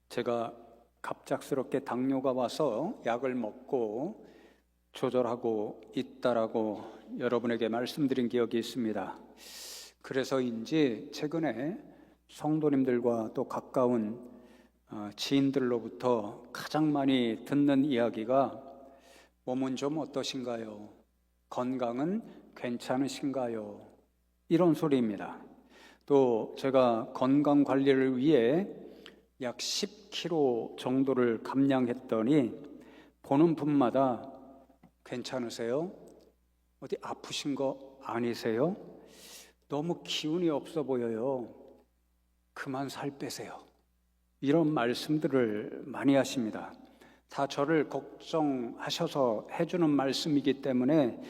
제가 갑작스럽게 당뇨가 와서 약을 먹고 조절하고 있다라고 여러분에게 말씀드린 기억이 있습니다. 그래서인지 최근에 성도님들과 또 가까운 지인들로부터 가장 많이 듣는 이야기가 몸은 좀 어떠신가요? 건강은 괜찮으신가요? 이런 소리입니다. 또 제가 건강 관리를 위해 약 10kg 정도를 감량했더니 보는 분마다 괜찮으세요? 어디 아프신 거 아니세요? 너무 기운이 없어 보여요. 그만 살 빼세요. 이런 말씀들을 많이 하십니다. 다 저를 걱정하셔서 해주는 말씀이기 때문에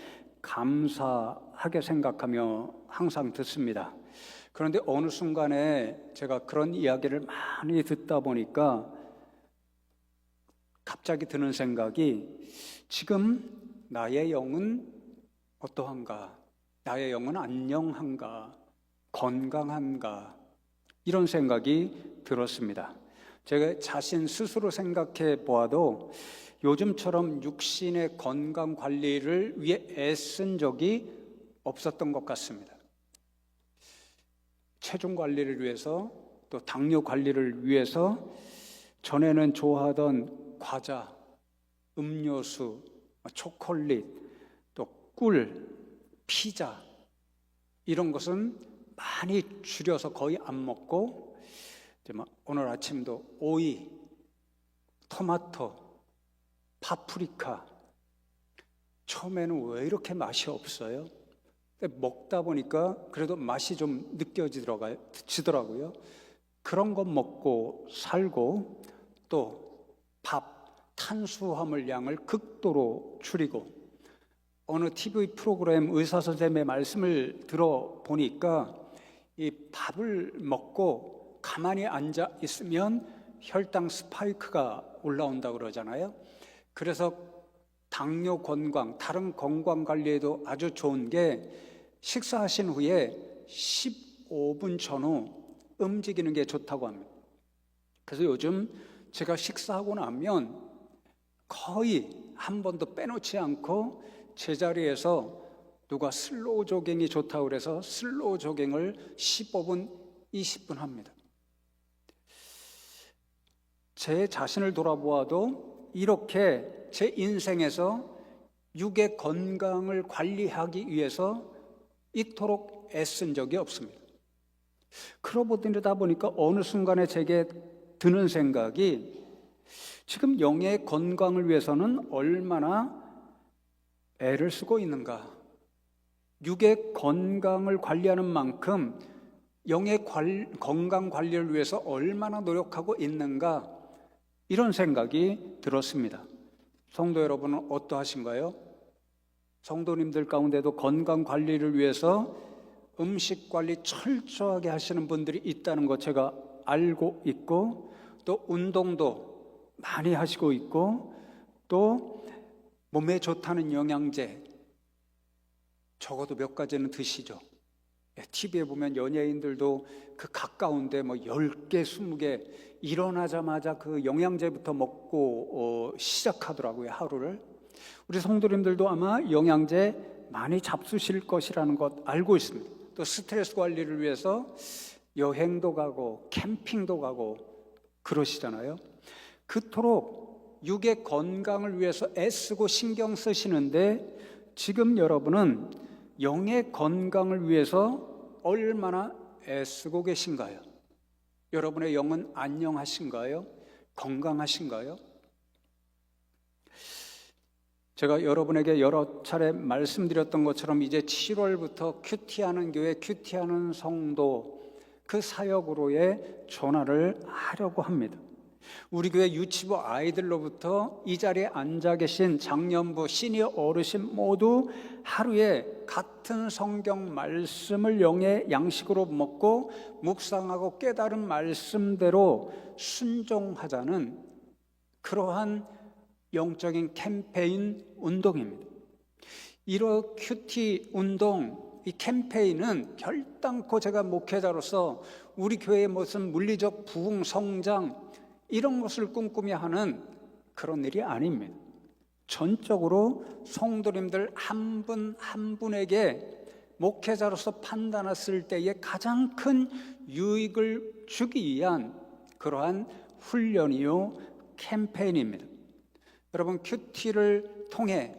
감사하게 생각하며 항상 듣습니다. 그런데 어느 순간에 제가 그런 이야기를 많이 듣다 보니까 갑자기 드는 생각이, 지금 나의 영은 어떠한가? 나의 영은 안녕한가? 건강한가? 이런 생각이 들었습니다. 제가 자신 스스로 생각해 보아도 요즘처럼 육신의 건강 관리를 위해 애쓴 적이 없었던 것 같습니다. 체중 관리를 위해서, 또 당뇨 관리를 위해서 전에는 좋아하던 과자, 음료수, 초콜릿, 또 꿀, 피자 이런 것은 많이 줄여서 거의 안 먹고, 오늘 아침도 오이, 토마토, 파프리카, 처음에는 왜 이렇게 맛이 없어요? 먹다 보니까 그래도 맛이 좀 느껴지더라고요. 그런 거 먹고 살고, 또 밥, 탄수화물 양을 극도로 줄이고, 어느 TV 프로그램 의사 선생님의 말씀을 들어보니까 이 밥을 먹고 가만히 앉아 있으면 혈당 스파이크가 올라온다고 그러잖아요. 그래서 당뇨 건강, 다른 건강 관리에도 아주 좋은 게, 식사하신 후에 15분 전후 움직이는 게 좋다고 합니다. 그래서 요즘 제가 식사하고 나면 거의 한 번도 빼놓지 않고 제자리에서 누가 슬로우 조깅이 좋다고 그래서 슬로우 조깅을 15분, 20분 합니다. 제 자신을 돌아보아도 이렇게 제 인생에서 육의 건강을 관리하기 위해서 이토록 애쓴 적이 없습니다. 그러다 보니까 어느 순간에 제게 드는 생각이, 지금 영의 건강을 위해서는 얼마나 애를 쓰고 있는가? 육의 건강을 관리하는 만큼 영의 건강 관리를 위해서 얼마나 노력하고 있는가? 이런 생각이 들었습니다. 성도 여러분은 어떠하신가요? 성도님들 가운데도 건강 관리를 위해서 음식 관리 철저하게 하시는 분들이 있다는 것 제가 알고 있고, 또 운동도 많이 하시고 있고, 또 몸에 좋다는 영양제 적어도 몇 가지는 드시죠. TV에 보면 연예인들도 그 가까운데 10개, 20개 일어나자마자 그 영양제부터 먹고 시작하더라고요, 하루를. 우리 성도님들도 아마 영양제 많이 잡수실 것이라는 것 알고 있습니다. 또 스트레스 관리를 위해서 여행도 가고 캠핑도 가고 그러시잖아요. 그토록 육의 건강을 위해서 애쓰고 신경 쓰시는데, 지금 여러분은 영의 건강을 위해서 얼마나 애쓰고 계신가요? 여러분의 영은 안녕하신가요? 건강하신가요? 제가 여러분에게 여러 차례 말씀드렸던 것처럼 이제 7월부터 큐티하는 교회, 큐티하는 성도, 그 사역으로의 전화를 하려고 합니다. 우리 교회 유치부 아이들로부터 이 자리에 앉아 계신 장년부, 시니어 어르신 모두 하루에 같은 성경 말씀을 영의 양식으로 먹고 묵상하고 깨달은 말씀대로 순종하자는 그러한 영적인 캠페인 운동입니다. 이런 큐티 운동, 이 캠페인은 결단코 제가 목회자로서 우리 교회의 무슨 물리적 부흥 성장 이런 것을 꿈꾸며 하는 그런 일이 아닙니다. 전적으로 성도님들 한 분 한 분에게 목회자로서 판단했을 때에 가장 큰 유익을 주기 위한 그러한 훈련이요 캠페인입니다. 여러분, 큐티를 통해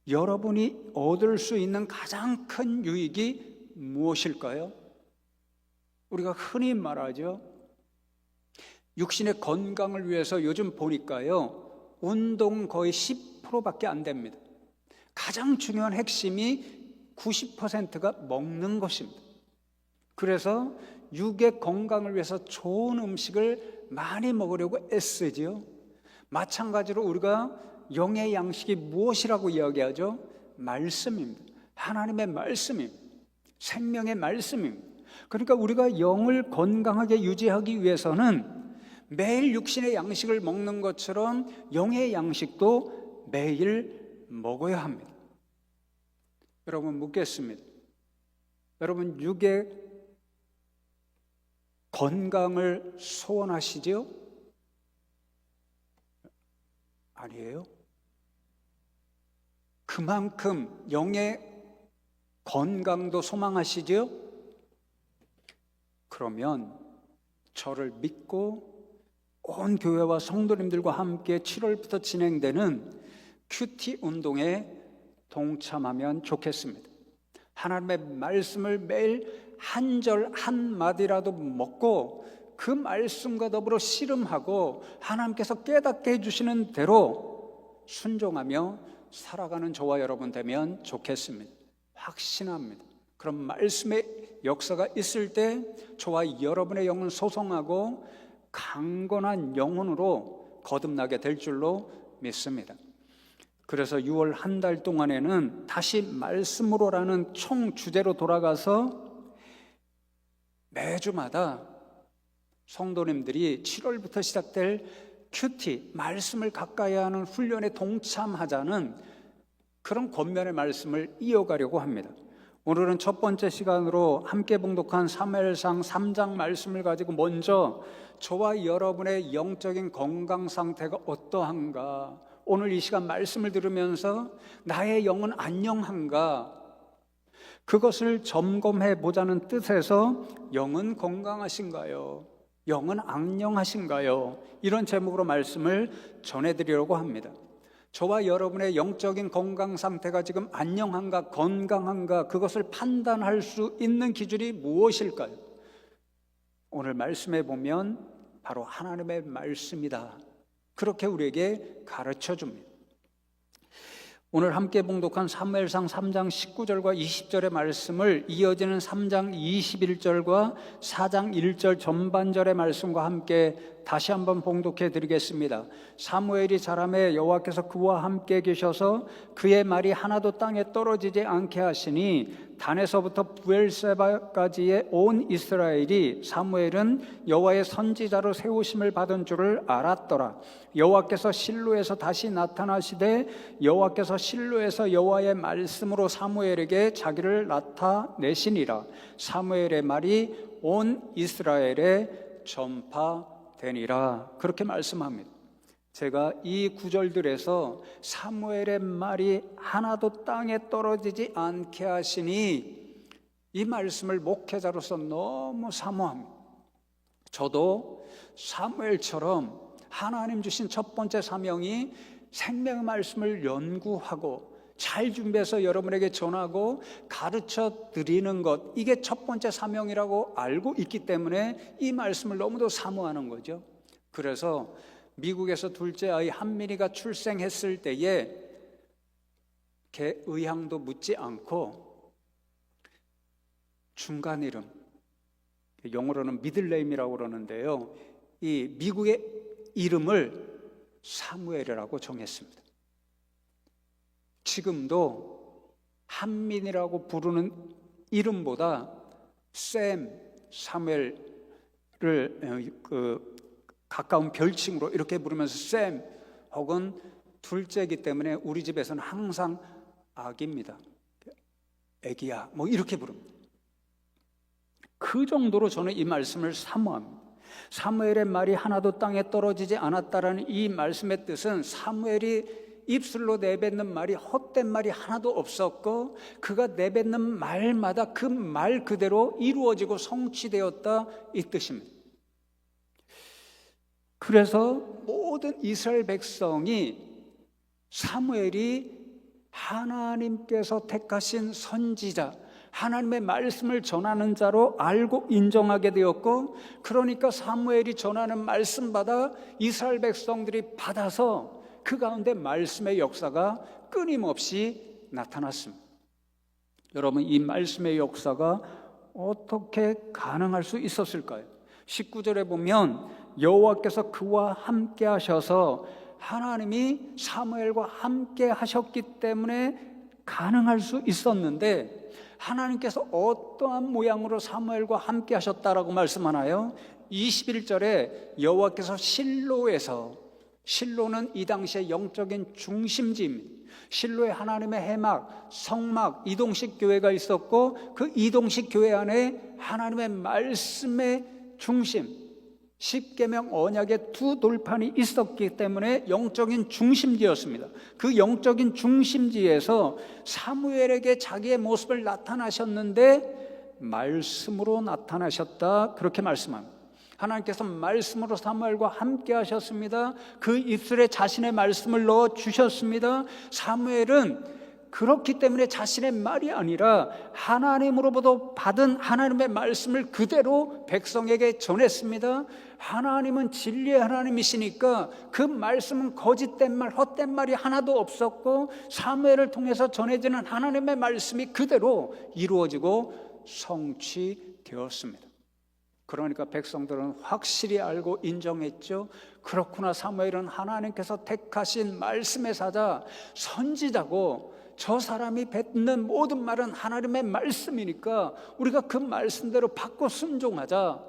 여러분이 얻을 수 있는 가장 큰 유익이 무엇일까요? 우리가 흔히 말하죠, 육신의 건강을 위해서 요즘 보니까요, 운동 거의 10%밖에 안 됩니다. 가장 중요한 핵심이 90%가 먹는 것입니다. 그래서 육의 건강을 위해서 좋은 음식을 많이 먹으려고 애쓰지요. 마찬가지로 우리가 영의 양식이 무엇이라고 이야기하죠? 말씀입니다. 하나님의 말씀입니다. 생명의 말씀입니다. 그러니까 우리가 영을 건강하게 유지하기 위해서는 매일 육신의 양식을 먹는 것처럼 영의 양식도 매일 먹어야 합니다. 여러분, 묻겠습니다. 여러분, 육의 건강을 소원하시죠? 아니에요? 그만큼 영의 건강도 소망하시죠? 그러면 저를 믿고 온 교회와 성도님들과 함께 7월부터 진행되는 큐티 운동에 동참하면 좋겠습니다. 하나님의 말씀을 매일 한 절 한마디라도 먹고 그 말씀과 더불어 씨름하고 하나님께서 깨닫게 해주시는 대로 순종하며 살아가는 저와 여러분 되면 좋겠습니다. 확신합니다. 그런 말씀의 역사가 있을 때 저와 여러분의 영은 소성하고 강건한 영혼으로 거듭나게 될 줄로 믿습니다. 그래서 6월 한 달 동안에는 다시 말씀으로라는 총 주제로 돌아가서 매주마다 성도님들이 7월부터 시작될 큐티, 말씀을 가까이 하는 훈련에 동참하자는 그런 권면의 말씀을 이어가려고 합니다. 오늘은 첫 번째 시간으로 함께 봉독한 사무엘상 3장 말씀을 가지고 먼저 저와 여러분의 영적인 건강 상태가 어떠한가, 오늘 이 시간 말씀을 들으면서 나의 영은 안녕한가, 그것을 점검해 보자는 뜻에서 영은 건강하신가요? 영은 안녕하신가요? 이런 제목으로 말씀을 전해드리려고 합니다. 저와 여러분의 영적인 건강 상태가 지금 안녕한가, 건강한가, 그것을 판단할 수 있는 기준이 무엇일까요? 오늘 말씀해 보면 바로 하나님의 말씀이다, 그렇게 우리에게 가르쳐 줍니다. 오늘 함께 봉독한 사무엘상 3장 19절과 20절의 말씀을 이어지는 3장 21절과 4장 1절 전반절의 말씀과 함께 다시 한번 봉독해 드리겠습니다. 사무엘이 자라매 여호와께서 그와 함께 계셔서 그의 말이 하나도 땅에 떨어지지 않게 하시니 단에서부터 부엘세바까지의 온 이스라엘이 사무엘은 여호와의 선지자로 세우심을 받은 줄을 알았더라. 여호와께서 실로에서 다시 나타나시되 여호와께서 실로에서 여호와의 말씀으로 사무엘에게 자기를 나타내시니라. 사무엘의 말이 온 이스라엘에 전파되니라. 그렇게 말씀합니다. 제가 이 구절들에서 사무엘의 말이 하나도 땅에 떨어지지 않게 하시니, 이 말씀을 목회자로서 너무 사모합니다. 저도 사무엘처럼 하나님 주신 첫 번째 사명이 생명의 말씀을 연구하고 잘 준비해서 여러분에게 전하고 가르쳐 드리는 것, 이게 첫 번째 사명이라고 알고 있기 때문에 이 말씀을 너무도 사모하는 거죠. 그래서 미국에서 둘째 아이 한민이가 출생했을 때에 걔 의향도 묻지 않고 중간 이름, 영어로는 미들네임이라고 그러는데요, 이 미국의 이름을 사무엘이라고 정했습니다. 지금도 한민이라고 부르는 이름보다 샘, 사무엘을 가까운 별칭으로 이렇게 부르면서 샘 혹은 둘째이기 때문에 우리 집에서는 항상 아기입니다, 애기야, 뭐 이렇게 부릅니다. 그 정도로 저는 이 말씀을 사모합니다. 사무엘의 말이 하나도 땅에 떨어지지 않았다라는 이 말씀의 뜻은 사무엘이 입술로 내뱉는 말이 헛된 말이 하나도 없었고 그가 내뱉는 말마다 그 말 그대로 이루어지고 성취되었다, 이 뜻입니다. 그래서 모든 이스라엘 백성이 사무엘이 하나님께서 택하신 선지자, 하나님의 말씀을 전하는 자로 알고 인정하게 되었고, 그러니까 사무엘이 전하는 말씀마다 이스라엘 백성들이 받아서 그 가운데 말씀의 역사가 끊임없이 나타났습니다. 여러분, 이 말씀의 역사가 어떻게 가능할 수 있었을까요? 19절에 보면 여호와께서 그와 함께 하셔서, 하나님이 사무엘과 함께 하셨기 때문에 가능할 수 있었는데, 하나님께서 어떠한 모양으로 사무엘과 함께 하셨다라고 말씀하나요? 21절에 여호와께서 실로에서, 실로는 이 당시의 영적인 중심지입니다. 실로에 하나님의 해막, 성막, 이동식 교회가 있었고 그 이동식 교회 안에 하나님의 말씀의 중심, 십계명 언약의 두 돌판이 있었기 때문에 영적인 중심지였습니다. 그 영적인 중심지에서 사무엘에게 자기의 모습을 나타나셨는데 말씀으로 나타나셨다, 그렇게 말씀합니다. 하나님께서 말씀으로 사무엘과 함께 하셨습니다. 그 입술에 자신의 말씀을 넣어 주셨습니다. 사무엘은 그렇기 때문에 자신의 말이 아니라 하나님으로부터 받은 하나님의 말씀을 그대로 백성에게 전했습니다. 하나님은 진리의 하나님이시니까 그 말씀은 거짓된 말, 헛된 말이 하나도 없었고 사무엘을 통해서 전해지는 하나님의 말씀이 그대로 이루어지고 성취되었습니다. 그러니까 백성들은 확실히 알고 인정했죠. 그렇구나, 사무엘은 하나님께서 택하신 말씀의 사자, 선지자고, 저 사람이 뱉는 모든 말은 하나님의 말씀이니까 우리가 그 말씀대로 받고 순종하자.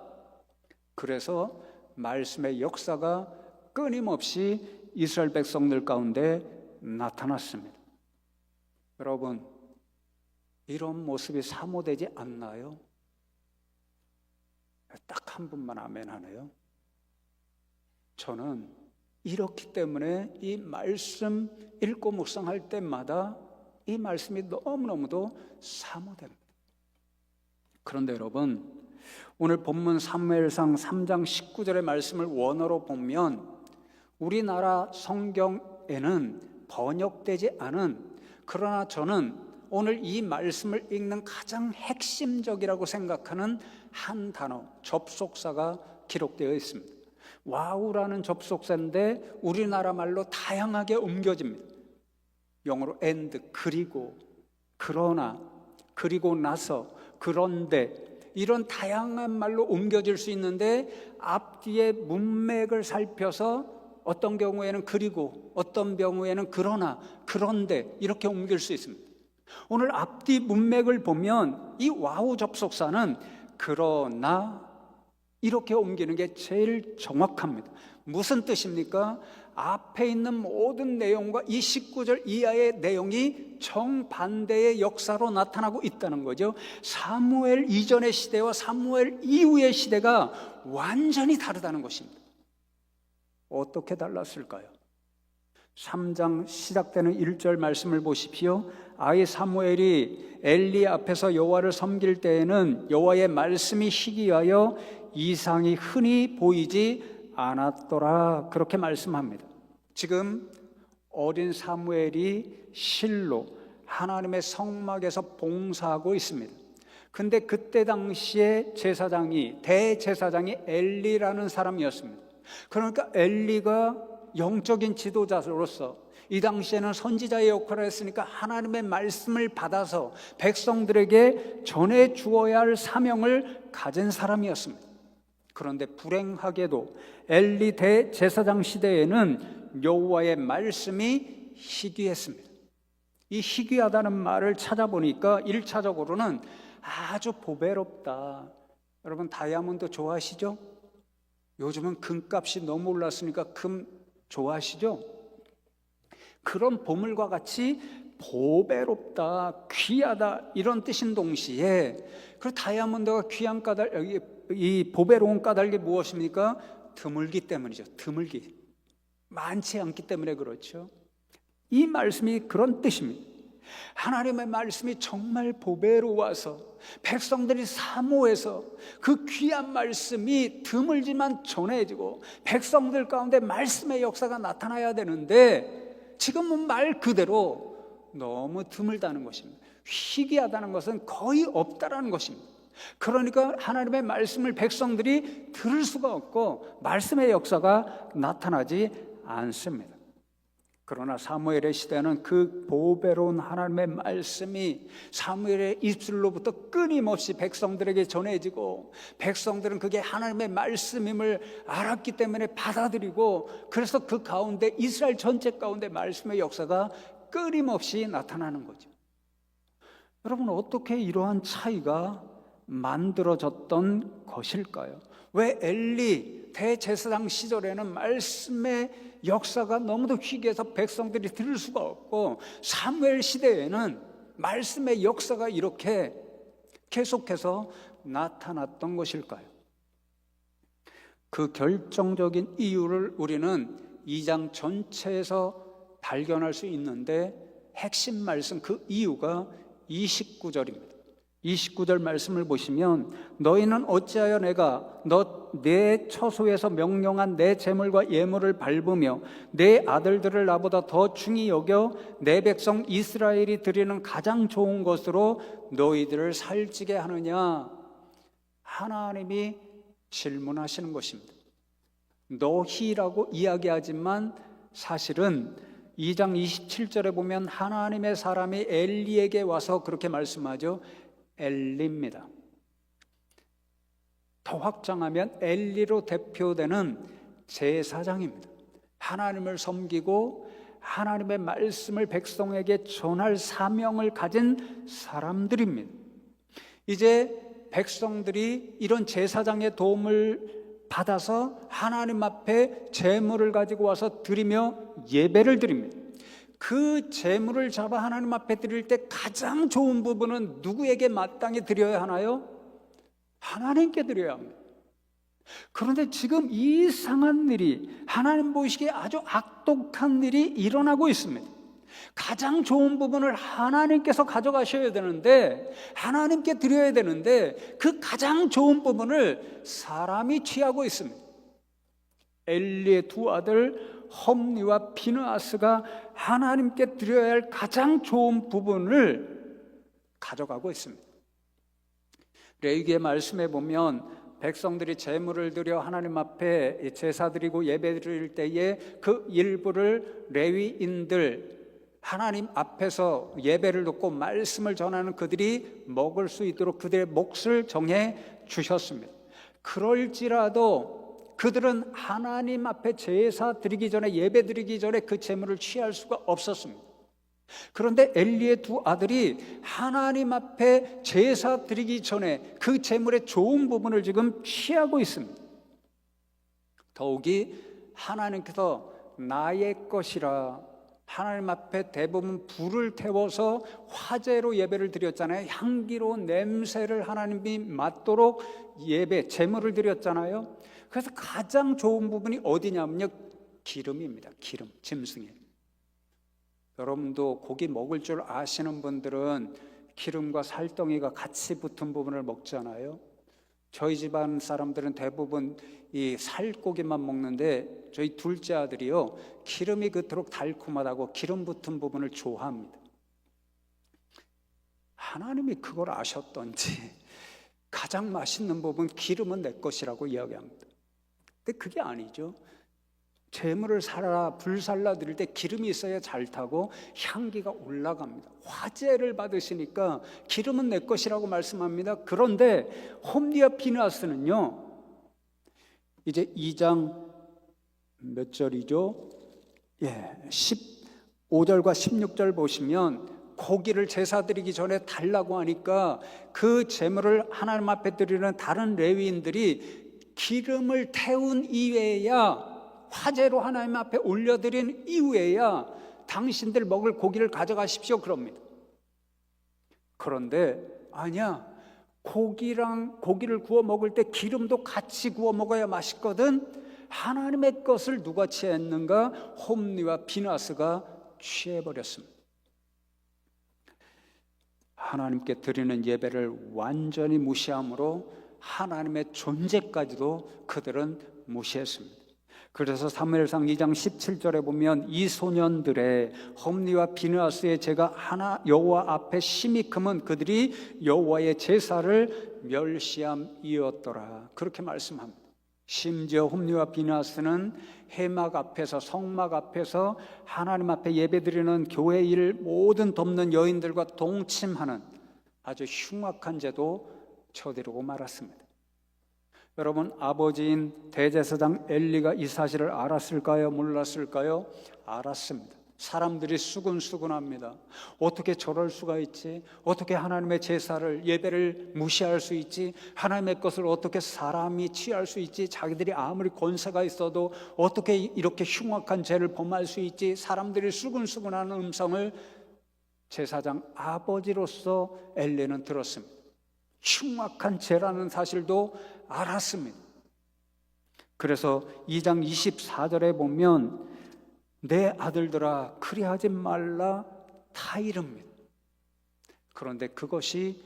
그래서 말씀의 역사가 끊임없이 이스라엘 백성들 가운데 나타났습니다. 여러분, 이런 모습이 사모되지 않나요? 딱 한 분만 아멘 하네요. 저는 이렇기 때문에 이 말씀 읽고 묵상할 때마다 이 말씀이 너무너무도 사모됩니다. 그런데 여러분, 오늘 본문 사무엘상 3장 19절의 말씀을 원어로 보면 우리나라 성경에는 번역되지 않은, 그러나 저는 오늘 이 말씀을 읽는 가장 핵심적이라고 생각하는 한 단어, 접속사가 기록되어 있습니다. 와우라는 접속사인데 우리나라 말로 다양하게 옮겨집니다. 영어로 and, 그리고, 그러나, 그리고 나서, 그런데, 이런 다양한 말로 옮겨질 수 있는데 앞뒤의 문맥을 살펴서 어떤 경우에는 그리고, 어떤 경우에는 그러나, 그런데 이렇게 옮길 수 있습니다. 오늘 앞뒤 문맥을 보면 이 와우 접속사는 그러나 이렇게 옮기는 게 제일 정확합니다. 무슨 뜻입니까? 앞에 있는 모든 내용과 이 19절 이하의 내용이 정반대의 역사로 나타나고 있다는 거죠. 사무엘 이전의 시대와 사무엘 이후의 시대가 완전히 다르다는 것입니다. 어떻게 달랐을까요? 3장 시작되는 1절 말씀을 보십시오. 아이 사무엘이 엘리 앞에서 여호와를 섬길 때에는 여호와의 말씀이 희귀하여 이상이 흔히 보이지 않았더라, 그렇게 말씀합니다. 지금 어린 사무엘이 실로 하나님의 성막에서 봉사하고 있습니다. 근데 그때 당시에 제사장이, 대제사장이 엘리라는 사람이었습니다. 그러니까 엘리가 영적인 지도자로서 이 당시에는 선지자의 역할을 했으니까 하나님의 말씀을 받아서 백성들에게 전해 주어야 할 사명을 가진 사람이었습니다. 그런데 불행하게도 엘리 대제사장 시대에는 여호와의 말씀이 희귀했습니다. 이 희귀하다는 말을 찾아보니까 1차적으로는 아주 보배롭다. 여러분, 다이아몬드 좋아하시죠? 요즘은 금값이 너무 올랐으니까 금 좋아하시죠? 그런 보물과 같이 보배롭다, 귀하다 이런 뜻인 동시에 그 다이아몬드가 귀한 까닭, 이 보배로운 까닭이 무엇입니까? 드물기 때문이죠. 드물기. 많지 않기 때문에 그렇죠. 이 말씀이 그런 뜻입니다. 하나님의 말씀이 정말 보배로워서 백성들이 사모해서 그 귀한 말씀이 드물지만 전해지고 백성들 가운데 말씀의 역사가 나타나야 되는데 지금은 말 그대로 너무 드물다는 것입니다. 희귀하다는 것은 거의 없다라는 것입니다. 그러니까 하나님의 말씀을 백성들이 들을 수가 없고 말씀의 역사가 나타나지 않습니다. 그러나 사무엘의 시대는 그 보배로운 하나님의 말씀이 사무엘의 입술로부터 끊임없이 백성들에게 전해지고 백성들은 그게 하나님의 말씀임을 알았기 때문에 받아들이고 그래서 그 가운데 이스라엘 전체 가운데 말씀의 역사가 끊임없이 나타나는 거죠. 여러분, 어떻게 이러한 차이가 만들어졌던 것일까요? 왜 엘리 대제사장 시절에는 말씀의 역사가 너무도 희귀해서 백성들이 들을 수가 없고 사무엘 시대에는 말씀의 역사가 이렇게 계속해서 나타났던 것일까요? 그 결정적인 이유를 우리는 2장 전체에서 발견할 수 있는데 핵심 말씀 그 이유가 29절입니다. 29절 말씀을 보시면 너희는 어찌하여 내가 내 처소에서 명령한 내 제물과 예물을 밟으며 내 아들들을 나보다 더 중히 여겨 내 백성 이스라엘이 드리는 가장 좋은 것으로 너희들을 살찌게 하느냐? 하나님이 질문하시는 것입니다. 너희라고 이야기하지만 사실은 2장 27절에 보면 하나님의 사람이 엘리에게 와서 그렇게 말씀하죠. 엘리입니다. 더 확장하면 엘리로 대표되는 제사장입니다. 하나님을 섬기고 하나님의 말씀을 백성에게 전할 사명을 가진 사람들입니다. 이제 백성들이 이런 제사장의 도움을 받아서 하나님 앞에 제물을 가지고 와서 드리며 예배를 드립니다. 그 제물을 잡아 하나님 앞에 드릴 때 가장 좋은 부분은 누구에게 마땅히 드려야 하나요? 하나님께 드려야 합니다. 그런데 지금 이상한 일이, 하나님 보시기에 아주 악독한 일이 일어나고 있습니다. 가장 좋은 부분을 하나님께서 가져가셔야 되는데, 하나님께 드려야 되는데 그 가장 좋은 부분을 사람이 취하고 있습니다. 엘리의 두 아들 홈리와 비느하스가 하나님께 드려야 할 가장 좋은 부분을 가져가고 있습니다. 레위기의 말씀에 보면 백성들이 제물을 드려 하나님 앞에 제사 드리고 예배 드릴 때에 그 일부를 레위인들, 하나님 앞에서 예배를 듣고 말씀을 전하는 그들이 먹을 수 있도록 그들의 몫을 정해 주셨습니다. 그럴지라도 그들은 하나님 앞에 제사 드리기 전에, 예배 드리기 전에 그 제물을 취할 수가 없었습니다. 그런데 엘리의 두 아들이 하나님 앞에 제사 드리기 전에 그 제물의 좋은 부분을 지금 취하고 있습니다. 더욱이 하나님께서 나의 것이라 하나님 앞에 대부분 불을 태워서 화제로 예배를 드렸잖아요. 향기로운 냄새를 하나님이 맡도록 예배, 제물을 드렸잖아요. 그래서 가장 좋은 부분이 어디냐면요, 기름입니다. 기름, 짐승이. 여러분도 고기 먹을 줄 아시는 분들은 기름과 살덩이가 같이 붙은 부분을 먹잖아요. 저희 집안 사람들은 대부분 이 살고기만 먹는데 저희 둘째 아들이요, 기름이 그토록 달콤하다고 기름 붙은 부분을 좋아합니다. 하나님이 그걸 아셨던지 가장 맛있는 부분, 기름은 내 것이라고 이야기합니다. 근데 그게 아니죠. 재물을 불살라 드릴 때 기름이 있어야 잘 타고 향기가 올라갑니다. 화제를 받으시니까 기름은 내 것이라고 말씀합니다. 그런데 홈리와 비느하스는요, 이제 2장 몇 절이죠? 15절과 16절 보시면 고기를 제사 드리기 전에 달라고 하니까 그 제물을 하나님 앞에 드리는 다른 레위인들이 기름을 태운 이외에야, 화제로 하나님 앞에 올려드린 이후에야 당신들 먹을 고기를 가져가십시오 그럽니다. 그런데 아니야, 고기를 구워 먹을 때 기름도 같이 구워 먹어야 맛있거든. 하나님의 것을 누가 취했는가? 홈리와 비나스가 취해버렸습니다. 하나님께 드리는 예배를 완전히 무시함으로 하나님의 존재까지도 그들은 무시했습니다. 그래서 사무엘상 2장 17절에 보면 이 소년들의 홈리와 비느하스의 죄가 여호와 앞에 심히 크면 그들이 여호와의 제사를 멸시함이었더라, 그렇게 말씀합니다. 심지어 홈리와 비느하스는 회막 앞에서, 성막 앞에서 하나님 앞에 예배드리는 교회 일 모든 돕는 여인들과 동침하는 아주 흉악한 죄도 저지르고 말았습니다. 여러분, 아버지인 대제사장 엘리가 이 사실을 알았을까요? 몰랐을까요? 알았습니다. 사람들이 수군수군합니다. 어떻게 저럴 수가 있지? 어떻게 하나님의 제사를, 예배를 무시할 수 있지? 하나님의 것을 어떻게 사람이 취할 수 있지? 자기들이 아무리 권세가 있어도 어떻게 이렇게 흉악한 죄를 범할 수 있지? 사람들이 수군수군하는 음성을 제사장 아버지로서 엘리는 들었습니다. 흉악한 죄라는 사실도 알았습니다. 그래서 2장 24절에 보면 내 아들들아 그리하지 말라 다 이릅니다. 그런데 그것이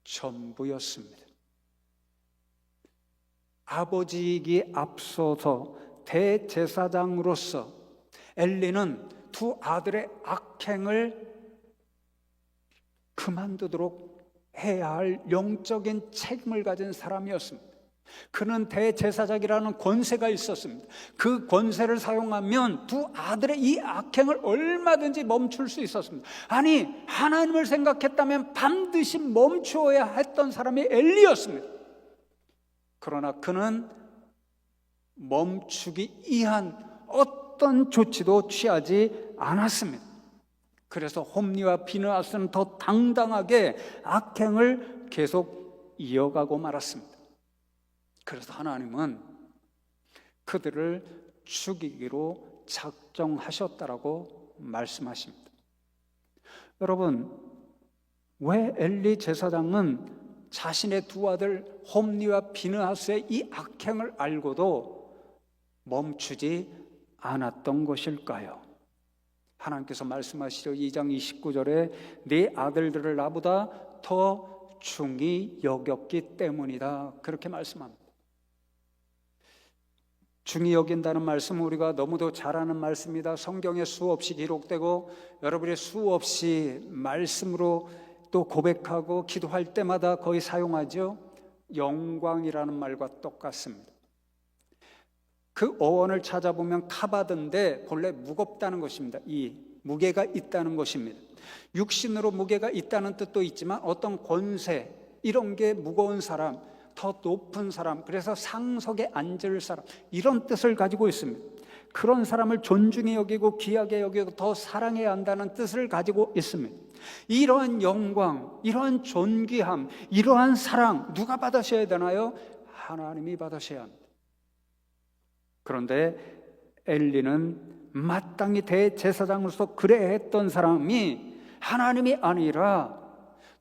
전부였습니다. 아버지이기에 앞서서 대제사장으로서 엘리는 두 아들의 악행을 그만두도록 해야 할 영적인 책임을 가진 사람이었습니다. 그는 대제사장이라는 권세가 있었습니다. 그 권세를 사용하면 두 아들의 이 악행을 얼마든지 멈출 수 있었습니다. 아니, 하나님을 생각했다면 반드시 멈추어야 했던 사람이 엘리였습니다. 그러나 그는 멈추기 이한 어떤 조치도 취하지 않았습니다. 그래서 홈리와 비느하스는 더 당당하게 악행을 계속 이어가고 말았습니다. 그래서 하나님은 그들을 죽이기로 작정하셨다라고 말씀하십니다. 여러분, 왜 엘리 제사장은 자신의 두 아들 홈리와 비느하스의 이 악행을 알고도 멈추지 않았던 것일까요? 하나님께서 말씀하시죠. 2장 29절에 네 아들들을 나보다 더 중히 여겼기 때문이다, 그렇게 말씀합니다. 중히 여긴다는 말씀은 우리가 너무도 잘 아는 말씀입니다. 성경에 수없이 기록되고 여러분이 수없이 말씀으로 또 고백하고 기도할 때마다 거의 사용하죠. 영광이라는 말과 똑같습니다. 그 어원을 찾아보면 카바드인데 본래 무겁다는 것입니다. 이 무게가 있다는 것입니다. 육신으로 무게가 있다는 뜻도 있지만 어떤 권세, 이런 게 무거운 사람, 더 높은 사람, 그래서 상석에 앉을 사람, 이런 뜻을 가지고 있습니다. 그런 사람을 존중히 여기고 귀하게 여기고 더 사랑해야 한다는 뜻을 가지고 있습니다. 이러한 영광, 이러한 존귀함, 이러한 사랑 누가 받으셔야 되나요? 하나님이 받으셔야 합니다. 그런데 엘리는 마땅히 대제사장으로서 그래야 했던 사람이 하나님이 아니라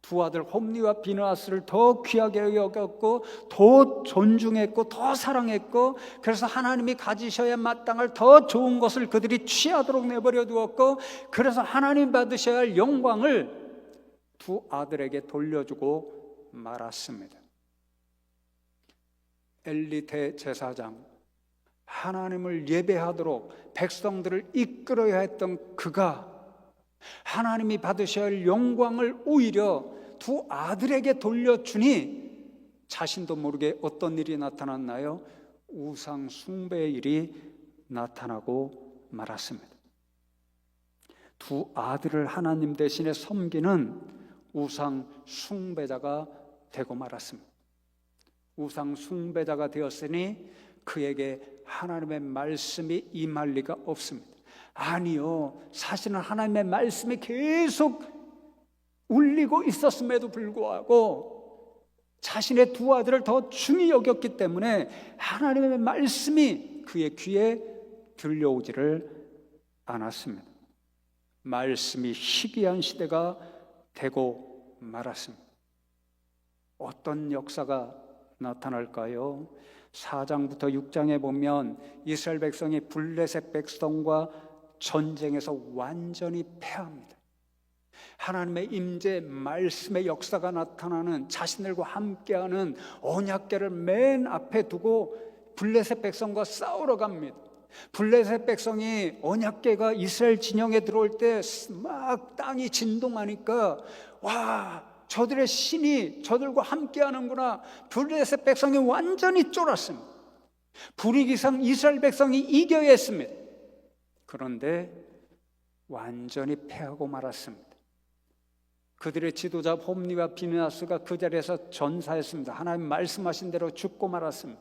두 아들 홈리와 비느하스를 더 귀하게 여겼고 더 존중했고 더 사랑했고, 그래서 하나님이 가지셔야 마땅할 더 좋은 것을 그들이 취하도록 내버려 두었고, 그래서 하나님 받으셔야 할 영광을 두 아들에게 돌려주고 말았습니다. 엘리 대제사장, 하나님을 예배하도록 백성들을 이끌어야 했던 그가 하나님이 받으셔야 할 영광을 오히려 두 아들에게 돌려주니 자신도 모르게 어떤 일이 나타났나요? 우상 숭배의 일이 나타나고 말았습니다. 두 아들을 하나님 대신에 섬기는 우상 숭배자가 되고 말았습니다. 우상 숭배자가 되었으니 그에게 하나님의 말씀이 임할 리가 없습니다. 아니요, 사실은 하나님의 말씀이 계속 울리고 있었음에도 불구하고 자신의 두 아들을 더 중히 여겼기 때문에 하나님의 말씀이 그의 귀에 들려오지를 않았습니다. 말씀이 희귀한 시대가 되고 말았습니다. 어떤 역사가 나타날까요? 4장부터 6장에 보면 이스라엘 백성이 블레셋 백성과 전쟁에서 완전히 패합니다. 하나님의 임재, 말씀의 역사가 나타나는, 자신들과 함께하는 언약궤를 맨 앞에 두고 블레셋 백성과 싸우러 갑니다. 블레셋 백성이 언약궤가 이스라엘 진영에 들어올 때 막 땅이 진동하니까, 와, 저들의 신이 저들과 함께하는구나. 블레셋 백성이 완전히 쫄았습니다. 불이기상 이스라엘 백성이 이겨야 했습니다. 그런데 완전히 패하고 말았습니다. 그들의 지도자 홈리와 비느하스가 그 자리에서 전사했습니다. 하나님 말씀하신 대로 죽고 말았습니다.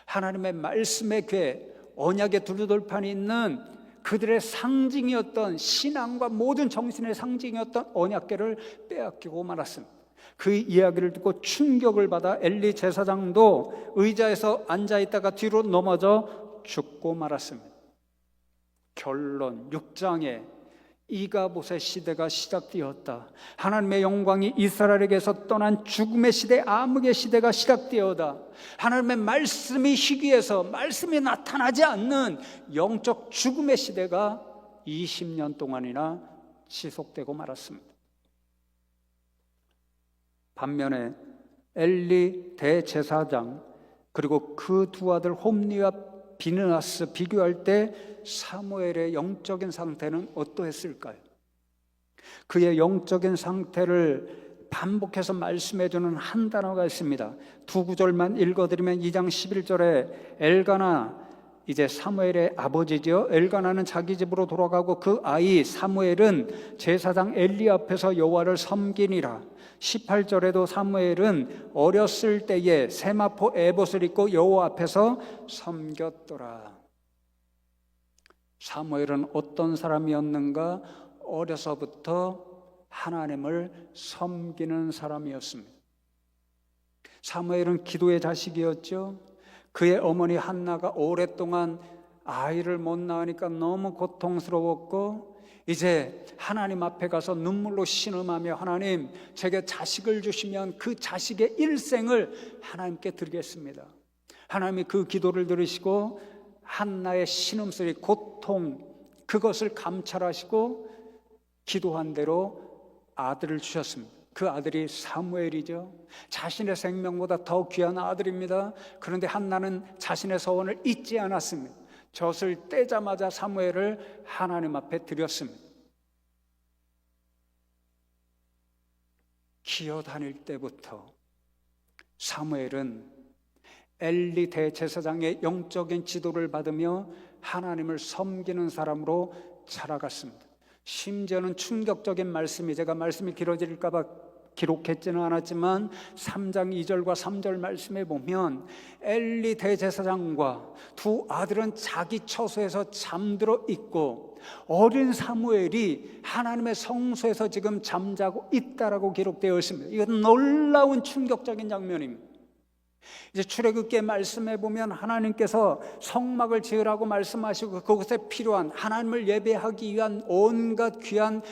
하나님의 말씀의 궤, 언약의 두루돌판이 있는 그들의 상징이었던, 신앙과 모든 정신의 상징이었던 언약궤를 빼앗기고 말았습니다. 그 이야기를 듣고 충격을 받아 엘리 제사장도 의자에서 앉아있다가 뒤로 넘어져 죽고 말았습니다. 결론, 6장에 이가봇의 시대가 시작되었다. 하나님의 영광이 이스라엘에게서 떠난 죽음의 시대, 암흑의 시대가 시작되었다. 하나님의 말씀이 희귀해서 말씀이 나타나지 않는 영적 죽음의 시대가 20년 동안이나 지속되고 말았습니다. 반면에 엘리 대제사장 그리고 그 두 아들 홈리와 비느하스 비교할 때 사무엘의 영적인 상태는 어떠했을까요? 그의 영적인 상태를 반복해서 말씀해주는 한 단어가 있습니다. 두 구절만 읽어드리면 2장 11절에 엘가나, 이제 사무엘의 아버지죠. 엘가나는 자기 집으로 돌아가고 그 아이 사무엘은 제사장 엘리 앞에서 여호와를 섬기니라. 18절에도 사무엘은 어렸을 때에 세마포 에봇을 입고 여호와 앞에서 섬겼더라. 사무엘은 어떤 사람이었는가? 어려서부터 하나님을 섬기는 사람이었습니다. 사무엘은 기도의 자식이었죠. 그의 어머니 한나가 오랫동안 아이를 못 낳으니까 너무 고통스러웠고, 이제 하나님 앞에 가서 눈물로 신음하며, 하나님 제게 자식을 주시면 그 자식의 일생을 하나님께 드리겠습니다. 하나님이 그 기도를 들으시고 한나의 신음소리, 고통, 그것을 감찰하시고 기도한 대로 아들을 주셨습니다. 그 아들이 사무엘이죠. 자신의 생명보다 더 귀한 아들입니다. 그런데 한나는 자신의 소원을 잊지 않았습니다. 젖을 떼자마자 사무엘을 하나님 앞에 드렸습니다. 기어 다닐 때부터 사무엘은 엘리 대제사장의 영적인 지도를 받으며 하나님을 섬기는 사람으로 자라갔습니다. 심지어는 충격적인 말씀이, 제가 말씀이 길어질까 봐 기록했지는 않았지만 3장 2절과 3절 말씀에 보면 엘리 대제사장과 두 아들은 자기 처소에서 잠들어 있고 어린 사무엘이 하나님의 성소에서 지금 잠자고 있다라고 기록되어 있습니다. 이건 놀라운 충격적인 장면입니다. 이제 출애굽기의 말씀에 보면 하나님께서 성막을 지으라고 말씀하시고 그곳에 필요한, 하나님을 예배하기 위한 온갖 귀한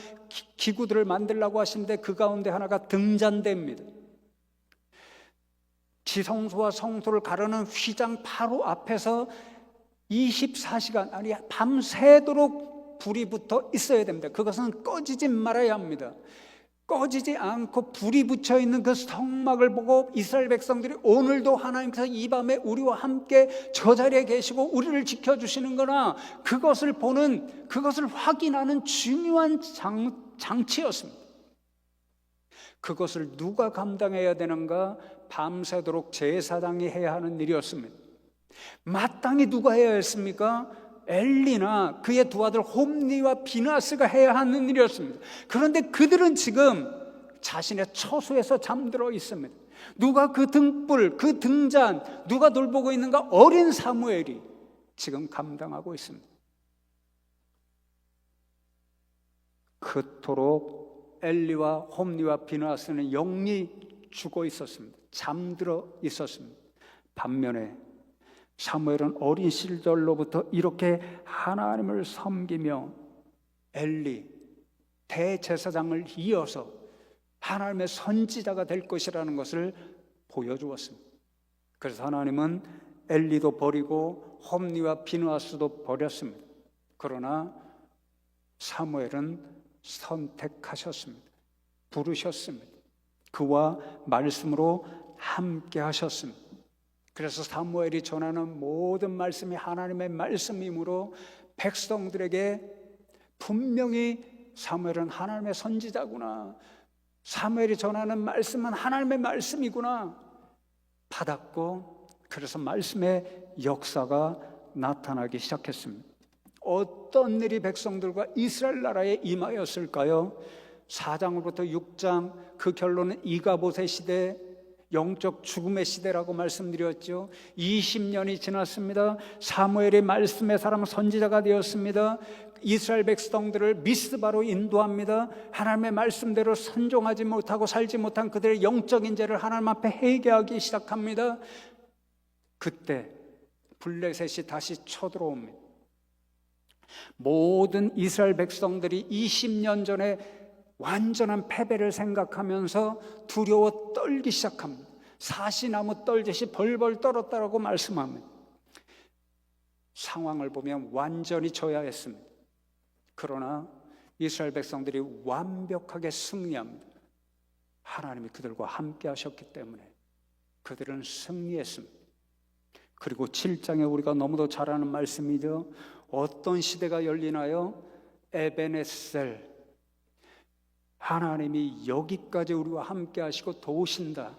기구들을 만들라고 하시는데 그 가운데 하나가 등잔대입니다. 지성소와 성소를 가르는 휘장 바로 앞에서 24시간, 아니 밤새도록 불이 붙어 있어야 됩니다. 그것은 꺼지지 말아야 합니다. 꺼지지 않고 불이 붙여 있는 그 성막을 보고 이스라엘 백성들이 오늘도 하나님께서 이 밤에 우리와 함께 저 자리에 계시고 우리를 지켜주시는 거나, 그것을 보는, 그것을 확인하는 중요한 장치였습니다. 그것을 누가 감당해야 되는가? 밤새도록 제사장이 해야 하는 일이었습니다. 마땅히 누가 해야 했습니까? 엘리나 그의 두 아들 홈리와 비느하스가 해야 하는 일이었습니다. 그런데 그들은 지금 자신의 처소에서 잠들어 있습니다. 누가 그 등불, 그 등잔, 누가 돌보고 있는가? 어린 사무엘이 지금 감당하고 있습니다. 그토록 엘리와 홈리와 비느하스는 영리 죽어 있었습니다. 잠들어 있었습니다. 반면에 사무엘은 어린 시절로부터 이렇게 하나님을 섬기며 엘리, 대제사장을 이어서 하나님의 선지자가 될 것이라는 것을 보여주었습니다. 그래서 하나님은 엘리도 버리고 홈리와 비느하스도 버렸습니다. 그러나 사무엘은 선택하셨습니다. 부르셨습니다. 그와 말씀으로 함께 하셨습니다. 그래서 사무엘이 전하는 모든 말씀이 하나님의 말씀이므로 백성들에게 분명히 사무엘은 하나님의 선지자구나, 사무엘이 전하는 말씀은 하나님의 말씀이구나 받았고, 그래서 말씀의 역사가 나타나기 시작했습니다. 어떤 일이 백성들과 이스라엘 나라에 임하였을까요? 4장으로부터 6장, 그 결론은 이가봇의 시대, 영적 죽음의 시대라고 말씀드렸죠. 20년이 지났습니다. 사무엘이 말씀의 사람 선지자가 되었습니다. 이스라엘 백성들을 미스바로 인도합니다. 하나님의 말씀대로 순종하지 못하고 살지 못한 그들의 영적인 죄를 하나님 앞에 회개하기 시작합니다. 그때 블레셋이 다시 쳐들어옵니다. 모든 이스라엘 백성들이 20년 전에 완전한 패배를 생각하면서 두려워 떨기 시작합니다. 사시나무 떨듯이 벌벌 떨었다라고 말씀합니다. 상황을 보면 완전히 져야 했습니다. 그러나 이스라엘 백성들이 완벽하게 승리합니다. 하나님이 그들과 함께 하셨기 때문에 그들은 승리했습니다. 그리고 7장에 우리가 너무도 잘 아는 말씀이죠. 어떤 시대가 열리나요? 에베네셀, 하나님이 여기까지 우리와 함께 하시고 도우신다.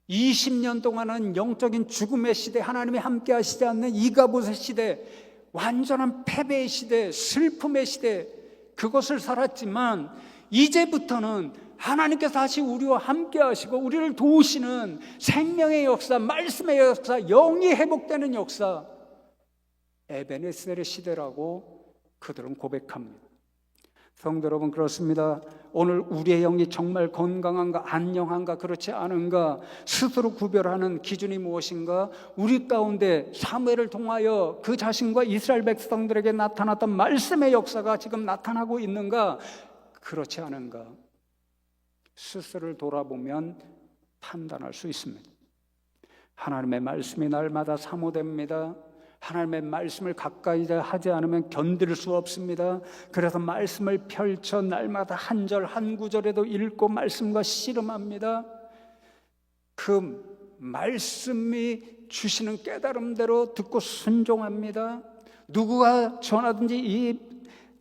20년 동안은 영적인 죽음의 시대, 하나님이 함께 하시지 않는 이가봇의 시대, 완전한 패배의 시대, 슬픔의 시대, 그것을 살았지만 이제부터는 하나님께서 다시 우리와 함께 하시고 우리를 도우시는 생명의 역사, 말씀의 역사, 영이 회복되는 역사, 에베네셀의 시대라고 그들은 고백합니다. 성도 여러분, 그렇습니다. 오늘 우리의 영이 정말 건강한가, 안녕한가, 그렇지 않은가 스스로 구별하는 기준이 무엇인가? 우리 가운데 사무엘을 통하여 그 자신과 이스라엘 백성들에게 나타났던 말씀의 역사가 지금 나타나고 있는가, 그렇지 않은가 스스로를 돌아보면 판단할 수 있습니다. 하나님의 말씀이 날마다 사모됩니다. 하나님의 말씀을 가까이 하지 않으면 견딜 수 없습니다. 그래서 말씀을 펼쳐 날마다 한 절 한 구절에도 읽고 말씀과 씨름합니다. 그 말씀이 주시는 깨달음대로 듣고 순종합니다. 누구가 전하든지 이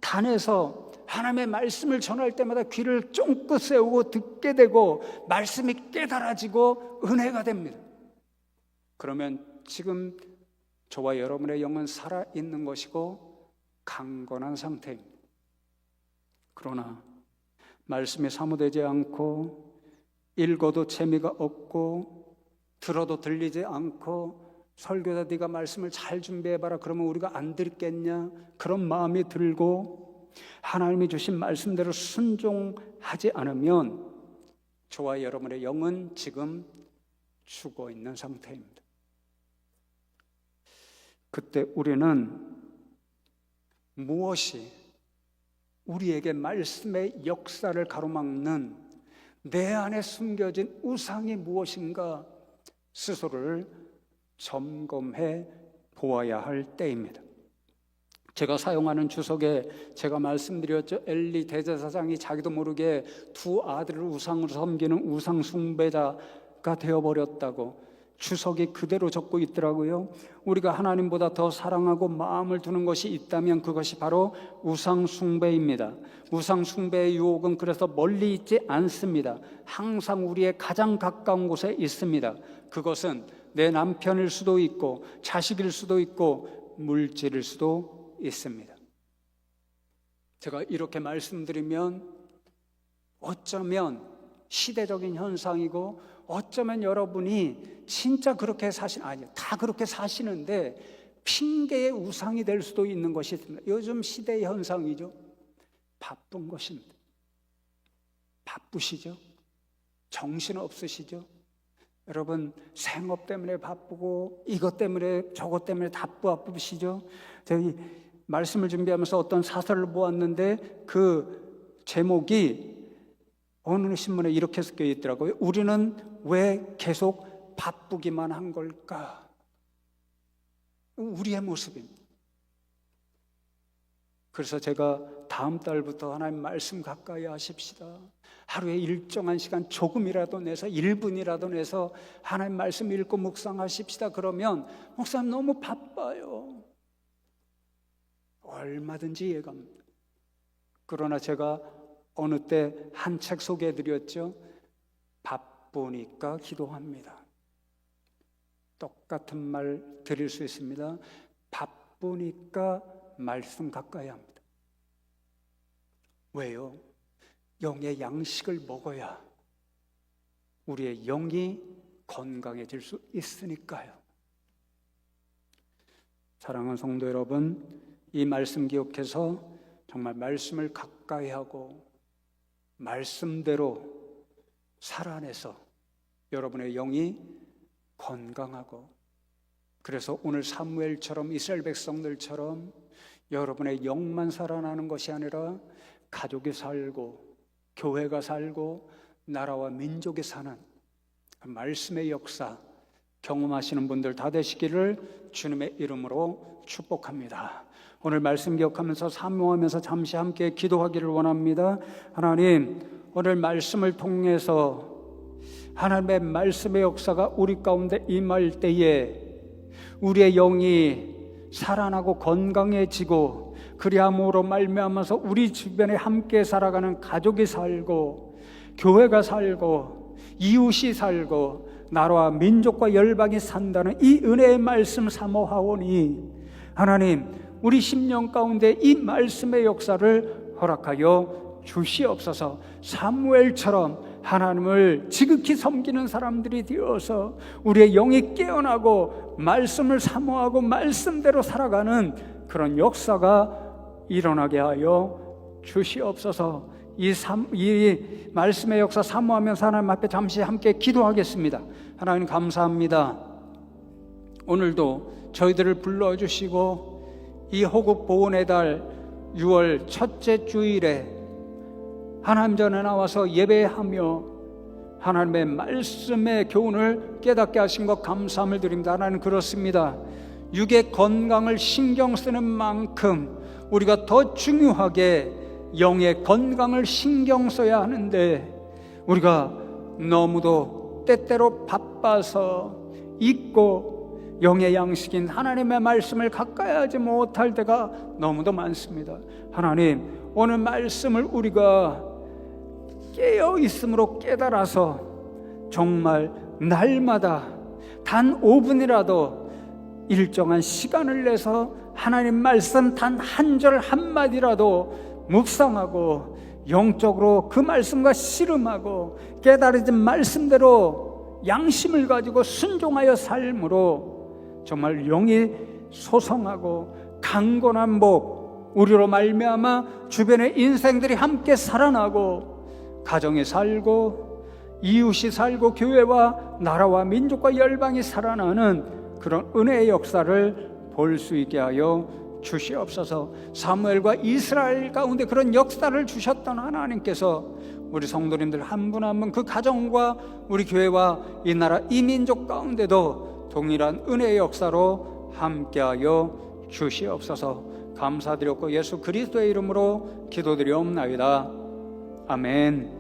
단에서 하나님의 말씀을 전할 때마다 귀를 쫑긋 세우고 듣게 되고 말씀이 깨달아지고 은혜가 됩니다. 그러면 지금 저와 여러분의 영은 살아있는 것이고 강건한 상태입니다. 그러나 말씀이 사모되지 않고 읽어도 재미가 없고 들어도 들리지 않고 설교자 네가 말씀을 잘 준비해봐라 그러면 우리가 안 듣겠냐, 그런 마음이 들고 하나님이 주신 말씀대로 순종하지 않으면 저와 여러분의 영은 지금 죽어 있는 상태입니다. 그때 우리는 무엇이 우리에게 말씀의 역사를 가로막는 내 안에 숨겨진 우상이 무엇인가 스스로를 점검해 보아야 할 때입니다. 제가 사용하는 주석에 제가 말씀드렸죠. 엘리 대제사장이 자기도 모르게 두 아들을 우상으로 섬기는 우상 숭배자가 되어버렸다고 주석이 그대로 적고 있더라고요. 우리가 하나님보다 더 사랑하고 마음을 두는 것이 있다면 그것이 바로 우상 숭배입니다. 우상 숭배의 유혹은 그래서 멀리 있지 않습니다. 항상 우리의 가장 가까운 곳에 있습니다. 그것은 내 남편일 수도 있고 자식일 수도 있고 물질일 수도 있습니다. 제가 이렇게 말씀드리면 어쩌면 시대적인 현상이고 어쩌면 여러분이 진짜 그렇게 아니요, 다 그렇게 사시는데 핑계의 우상이 될 수도 있는 것이 있습니다. 요즘 시대의 현상이죠. 바쁜 것입니다. 바쁘시죠? 정신 없으시죠? 여러분 생업 때문에 바쁘고 이것 때문에 저것 때문에 다 바쁘시죠? 저희 말씀을 준비하면서 어떤 사설을 보았는데 그 제목이 어느 신문에 이렇게 쓰여 있더라고요. 우리는 왜 계속 바쁘기만 한 걸까? 우리의 모습입니다. 그래서 제가 다음 달부터 하나님 말씀 가까이 하십시다. 하루에 일정한 시간 조금이라도 내서 1분이라도 내서 하나님 말씀 읽고 묵상하십시다. 그러면 목사님 너무 바빠요. 얼마든지 이해갑니다. 그러나 제가 어느 때 한 책 소개해드렸죠. 바쁘니까 기도합니다. 똑같은 말 드릴 수 있습니다. 바쁘니까 말씀 가까이 합니다. 왜요? 영의 양식을 먹어야 우리의 영이 건강해질 수 있으니까요. 사랑하는 성도 여러분, 이 말씀 기억해서 정말 말씀을 가까이 하고 말씀대로 살아내서 여러분의 영이 건강하고, 그래서 오늘 사무엘처럼 이스라엘 백성들처럼 여러분의 영만 살아나는 것이 아니라 가족이 살고 교회가 살고 나라와 민족이 사는 말씀의 역사 경험하시는 분들 다 되시기를 주님의 이름으로 축복합니다. 오늘 말씀 기억하면서 사모하면서 잠시 함께 기도하기를 원합니다. 하나님, 오늘 말씀을 통해서 하나님의 말씀의 역사가 우리 가운데 임할 때에 우리의 영이 살아나고 건강해지고, 그리함으로 말미암아서 우리 주변에 함께 살아가는 가족이 살고 교회가 살고 이웃이 살고 나라와 민족과 열방이 산다는 이 은혜의 말씀 사모하오니 하나님, 우리 심령 가운데 이 말씀의 역사를 허락하여 주시옵소서. 사무엘처럼 하나님을 지극히 섬기는 사람들이 되어서 우리의 영이 깨어나고 말씀을 사모하고 말씀대로 살아가는 그런 역사가 일어나게 하여 주시옵소서. 이 말씀의 역사 사모하면서 하나님 앞에 잠시 함께 기도하겠습니다. 하나님 감사합니다. 오늘도 저희들을 불러주시고 이 호국 보훈의 달 6월 첫째 주일에 하나님 전에 나와서 예배하며 하나님의 말씀의 교훈을 깨닫게 하신 것 감사함을 드립니다. 하나님, 그렇습니다. 육의 건강을 신경 쓰는 만큼 우리가 더 중요하게 영의 건강을 신경 써야 하는데, 우리가 너무도 때때로 바빠서 잊고 영의 양식인 하나님의 말씀을 가까이 하지 못할 때가 너무도 많습니다. 하나님, 오늘 말씀을 우리가 깨어 있음으로 깨달아서 정말 날마다 단 5분이라도 일정한 시간을 내서 하나님 말씀 단 한 절 한마디라도 묵상하고 영적으로 그 말씀과 씨름하고 깨달아진 말씀대로 양심을 가지고 순종하여 삶으로 정말 영이 소성하고 강건한 복, 우리로 말미암아 주변의 인생들이 함께 살아나고 가정이 살고 이웃이 살고 교회와 나라와 민족과 열방이 살아나는 그런 은혜의 역사를 볼 수 있게 하여 주시옵소서. 사무엘과 이스라엘 가운데 그런 역사를 주셨던 하나님께서 우리 성도님들 한 분 한 분 그 가정과 우리 교회와 이 나라 이 민족 가운데도 동일한 은혜의 역사로 함께하여 주시옵소서. 감사드렸고 예수 그리스도의 이름으로 기도드리옵나이다. 아멘.